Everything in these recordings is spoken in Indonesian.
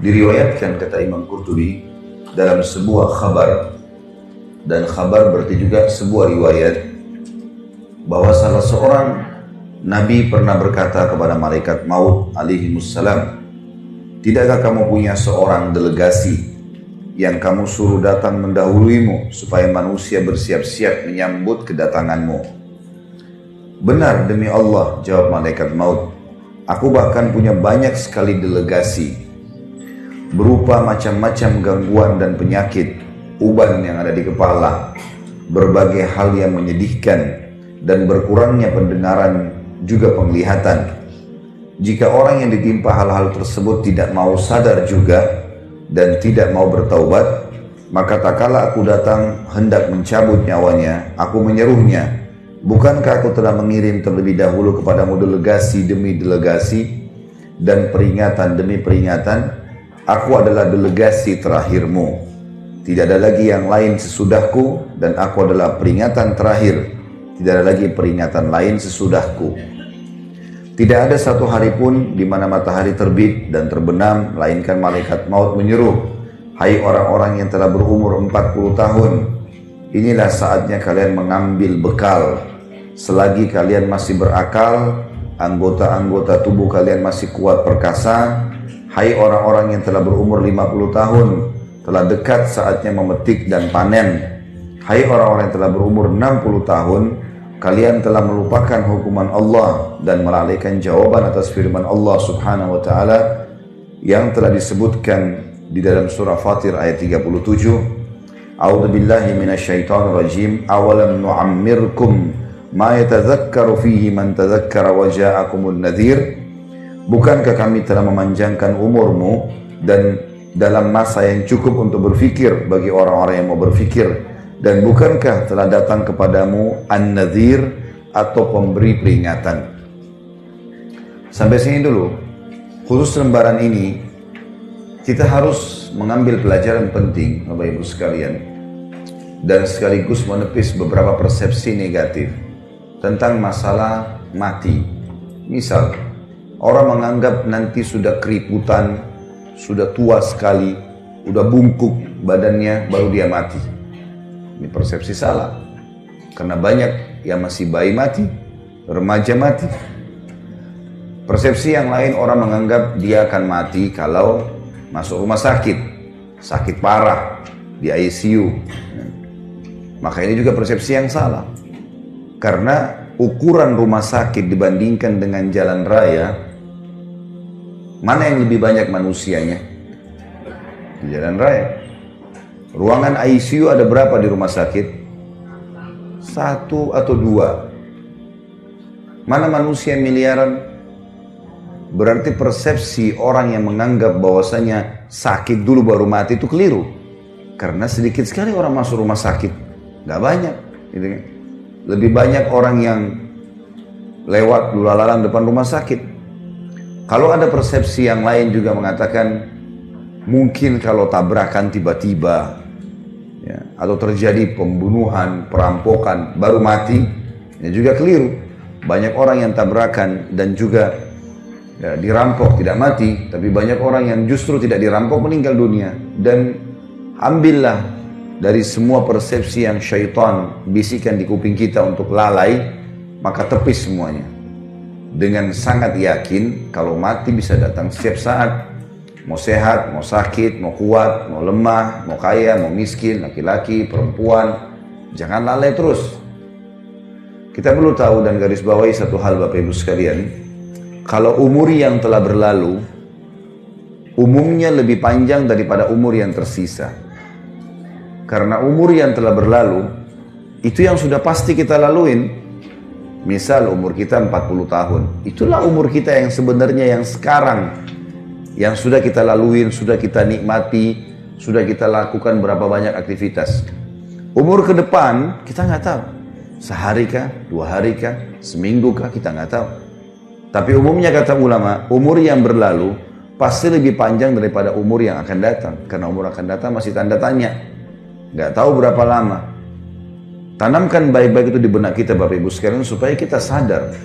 Diriwayatkan kata Imam Qurtubi dalam sebuah khabar, dan khabar berarti juga sebuah riwayat, bahwa salah seorang Nabi pernah berkata kepada malaikat maut alaihimussalam, tidakkah kamu punya seorang delegasi yang kamu suruh datang mendahuluimu supaya manusia bersiap-siap menyambut kedatanganmu? Benar demi Allah, jawab malaikat maut, aku bahkan punya banyak sekali delegasi berupa macam-macam gangguan dan penyakit, uban yang ada di kepala, berbagai hal yang menyedihkan, dan berkurangnya pendengaran juga penglihatan. Jika orang yang ditimpa hal-hal tersebut tidak mau sadar juga dan tidak mau bertaubat, maka tak kala aku datang hendak mencabut nyawanya, aku menyeruhnya, bukankah aku telah mengirim terlebih dahulu kepadamu delegasi demi delegasi dan peringatan demi peringatan? Aku adalah delegasi terakhirmu. Tidak ada lagi yang lain sesudahku, dan aku adalah peringatan terakhir. Tidak ada lagi peringatan lain sesudahku. Tidak ada satu hari pun di mana matahari terbit dan terbenam, melainkan malaikat maut menyeru, hai orang-orang yang telah berumur 40 tahun, inilah saatnya kalian mengambil bekal. Selagi kalian masih berakal, anggota-anggota tubuh kalian masih kuat perkasa, hai orang-orang yang telah berumur 50 tahun, telah dekat saatnya memetik dan panen. Hai orang-orang yang telah berumur 60 tahun, kalian telah melupakan hukuman Allah dan melalaikan jawaban atas firman Allah subhanahu wa ta'ala yang telah disebutkan di dalam surah Fatir ayat 37. A'udzu billahi minasyaitonir rajim. Awalam nu'ammirkum ma yatadzakkaru fihi man tadzakkara wa ja'akumul nadhir. Bukankah kami telah memanjangkan umurmu dan dalam masa yang cukup untuk berfikir bagi orang-orang yang mau berfikir, dan bukankah telah datang kepadamu an-nadhir atau pemberi peringatan? Sampai sini dulu. Khusus lembaran ini kita harus mengambil pelajaran penting Bapak Ibu sekalian, dan sekaligus menepis beberapa persepsi negatif tentang masalah mati. Misal, orang menganggap nanti sudah keriputan, sudah tua sekali, udah bungkuk badannya, baru dia mati. Ini persepsi salah. Karena banyak yang masih bayi mati, remaja mati. Persepsi yang lain, orang menganggap dia akan mati kalau masuk rumah sakit, sakit parah, di ICU. Maka ini juga persepsi yang salah. Karena ukuran rumah sakit dibandingkan dengan jalan raya, mana yang lebih banyak manusianya? Di jalan raya. Ruangan ICU ada berapa di rumah sakit? 1 atau 2. Mana manusia miliaran? Berarti persepsi orang yang menganggap bahwasanya sakit dulu baru mati itu keliru. Karena sedikit sekali orang masuk rumah sakit. Gak banyak. Gitu kan? Lebih banyak orang yang lewat lulalang depan rumah sakit. Kalau ada persepsi yang lain juga mengatakan mungkin kalau tabrakan tiba-tiba ya, atau terjadi pembunuhan, perampokan baru mati, ya juga keliru. Banyak orang yang tabrakan dan juga ya, dirampok tidak mati, tapi banyak orang yang justru tidak dirampok meninggal dunia. Dan ambillah dari semua persepsi yang syaitan bisikan di kuping kita untuk lalai, maka tepis semuanya. Dengan sangat yakin kalau mati bisa datang setiap saat. Mau sehat, mau sakit, mau kuat, mau lemah, mau kaya, mau miskin, laki-laki, perempuan. Jangan lalai terus. Kita perlu tahu dan garis bawahi satu hal Bapak Ibu sekalian. Kalau umur yang telah berlalu, umumnya lebih panjang daripada umur yang tersisa. Karena umur yang telah berlalu, itu yang sudah pasti kita laluin. Misal umur kita 40 tahun, itulah umur kita yang sebenarnya yang sekarang, yang sudah kita laluin, sudah kita nikmati, sudah kita lakukan berapa banyak aktivitas. Umur ke depan kita nggak tahu, sehari kah, 2 hari kah, seminggu kah, kita nggak tahu. Tapi umumnya kata ulama, umur yang berlalu pasti lebih panjang daripada umur yang akan datang, karena umur akan datang masih tanda tanya, nggak tahu berapa lama. Tanamkan baik-baik itu di benak kita Bapak Ibu sekalian supaya kita sadar.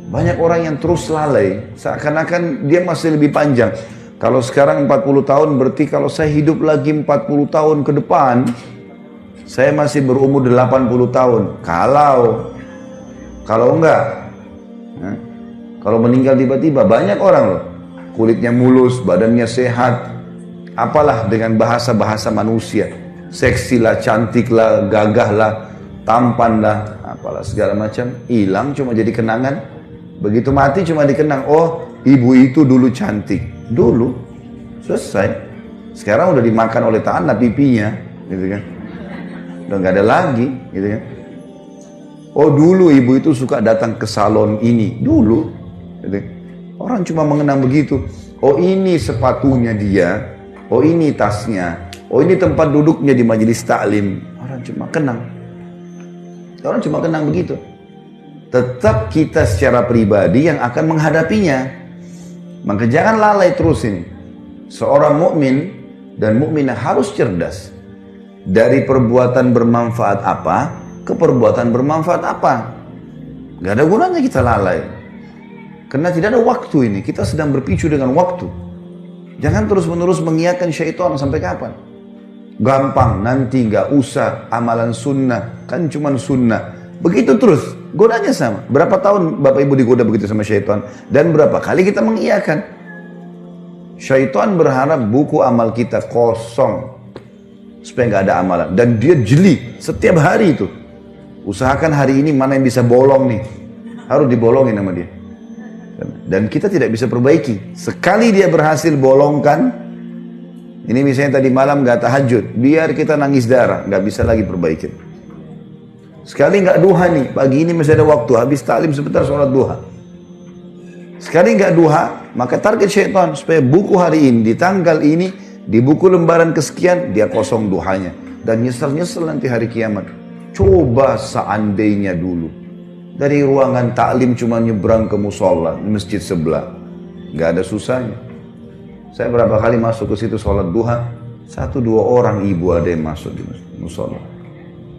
Banyak orang yang terus lalai, seakan-akan dia masih lebih panjang. Kalau sekarang 40 tahun berarti kalau saya hidup lagi 40 tahun ke depan, saya masih berumur 80 tahun. Kalau enggak, kalau meninggal tiba-tiba, banyak orang loh, kulitnya mulus, badannya sehat, apalah dengan bahasa-bahasa manusia, seksi lah, cantik lah, gagah lah, tampan lah, apalah segala macam, hilang cuma jadi kenangan. Begitu mati cuma dikenang, oh ibu itu dulu cantik, dulu, selesai. Sekarang udah dimakan oleh tanah pipinya, gitu kan, udah nggak ada lagi, gitu kan. Oh dulu ibu itu suka datang ke salon ini, dulu, gitu. Orang cuma mengenang begitu. Oh ini sepatunya dia, oh ini tasnya, oh ini tempat duduknya di majelis taklim. Orang cuma kenang. Orang cuma kenang begitu. Tetap kita secara pribadi yang akan menghadapinya. Maka jangan lalai terus ini. Seorang mukmin dan mukminah harus cerdas. Dari perbuatan bermanfaat apa ke perbuatan bermanfaat apa. Gak ada gunanya kita lalai. Karena tidak ada waktu ini. Kita sedang berpicu dengan waktu. Jangan terus-menerus mengiyakan syaitan sampai kapan. Gampang, nanti gak usah amalan sunnah. Kan cuma sunnah. Begitu terus, godanya sama. Berapa tahun Bapak Ibu digoda begitu sama syaitan? Dan berapa kali kita mengiyakan? Syaitan berharap buku amal kita kosong. Supaya gak ada amalan. Dan dia jeli setiap hari itu. Usahakan hari ini mana yang bisa bolong nih. Harus dibolongin sama dia. Dan kita tidak bisa perbaiki. Sekali dia berhasil bolongkan, ini misalnya tadi malam gak tahajud, biar kita nangis darah, gak bisa lagi perbaikin. Sekali gak duha nih, pagi ini masih ada waktu, habis taklim sebentar sholat duha. Sekali gak duha, maka target syaitan supaya buku hari ini, di tanggal ini, di buku lembaran kesekian, dia kosong duhanya. Dan nyesel-nyesel nanti hari kiamat. Coba seandainya dulu. Dari ruangan taklim cuma nyebrang ke musola, di masjid sebelah. Gak ada susahnya. Saya berapa kali masuk ke situ sholat duha, 1-2 orang ibu ada yang masuk di musola.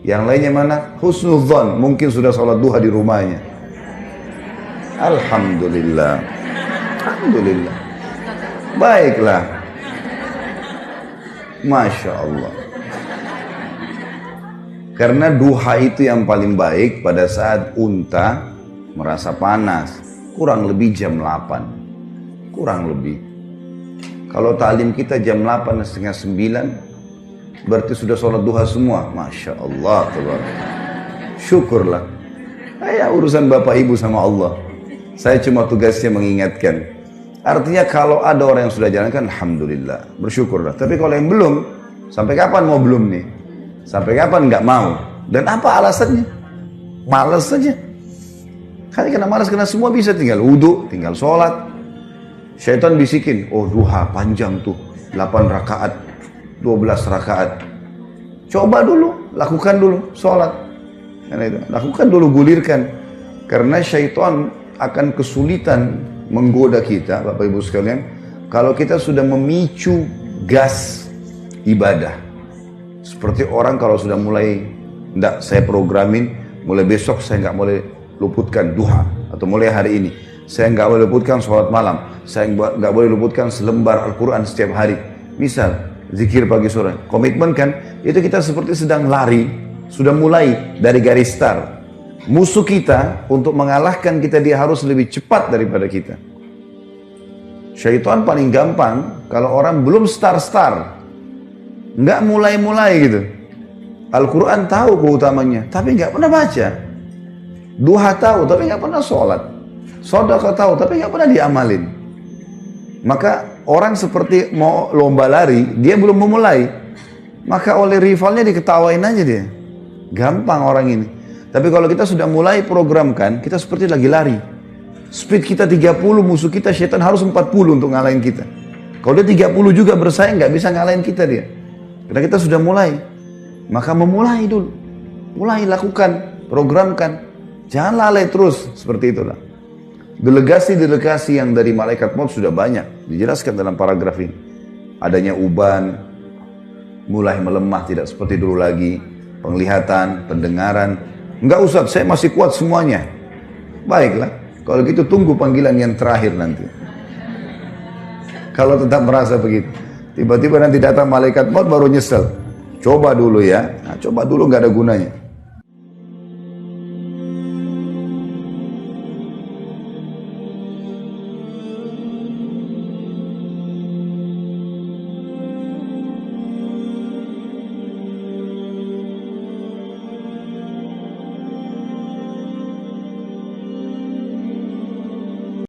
Yang lainnya mana? Husnudzon, mungkin sudah sholat duha di rumahnya. Alhamdulillah. Alhamdulillah. Baiklah. Masya Allah. Karena duha itu yang paling baik pada saat unta merasa panas. Kurang lebih jam 8. Kurang lebih. Kalau taklim kita jam 8 setengah 9, berarti sudah sholat duha semua. Masya Allah. Syukurlah. Ya urusan Bapak Ibu sama Allah. Saya cuma tugasnya mengingatkan. Artinya kalau ada orang yang sudah jalankan, Alhamdulillah. Bersyukurlah. Tapi kalau yang belum, sampai kapan mau belum nih? Sampai kapan nggak mau? Dan apa alasannya? Malas saja. Karena malas, karena semua bisa, tinggal wudhu, tinggal sholat. Syaitan bisikin, oh duha panjang tuh, 8 rakaat, 12 rakaat. Coba dulu, lakukan dulu sholat. Lakukan dulu, gulirkan. Karena syaitan akan kesulitan menggoda kita, Bapak Ibu sekalian, kalau kita sudah memicu gas ibadah. Seperti orang kalau sudah mulai, enggak, saya programin, mulai besok saya nggak boleh luputkan duha, atau mulai hari ini saya nggak boleh luputkan sholat malam, saya nggak boleh luputkan selembar Al-Quran setiap hari. Misal, zikir pagi sore, komitmen kan, itu kita seperti sedang lari, sudah mulai dari garis start. Musuh kita, untuk mengalahkan kita, dia harus lebih cepat daripada kita. Syaitan paling gampang, kalau orang belum start, nggak mulai-mulai gitu. Al-Quran tahu keutamanya, tapi nggak pernah baca. Duha tahu, tapi nggak pernah sholat. Sedekah tahu, tapi nggak pernah diamalin. Maka orang seperti mau lomba lari, dia belum memulai. Maka oleh rivalnya diketawain aja dia. Gampang orang ini. Tapi kalau kita sudah mulai programkan, kita seperti lagi lari. Speed kita 30, musuh kita syaitan harus 40 untuk ngalahin kita. Kalau dia 30 juga bersaing, nggak bisa ngalahin kita dia. Karena kita sudah mulai. Maka memulai dulu. Mulai lakukan, programkan. Jangan lalai terus, seperti itulah. Delegasi-delegasi yang dari malaikat maut sudah banyak. Dijelaskan dalam paragraf ini. Adanya uban, mulai melemah, tidak seperti dulu lagi. Penglihatan, pendengaran. Enggak Ustaz, saya masih kuat semuanya. Baiklah, kalau gitu tunggu panggilan yang terakhir nanti. Kalau tetap merasa begitu. Tiba-tiba nanti datang malaikat maut baru nyesel. Coba dulu ya. Nah, coba dulu nggak ada gunanya.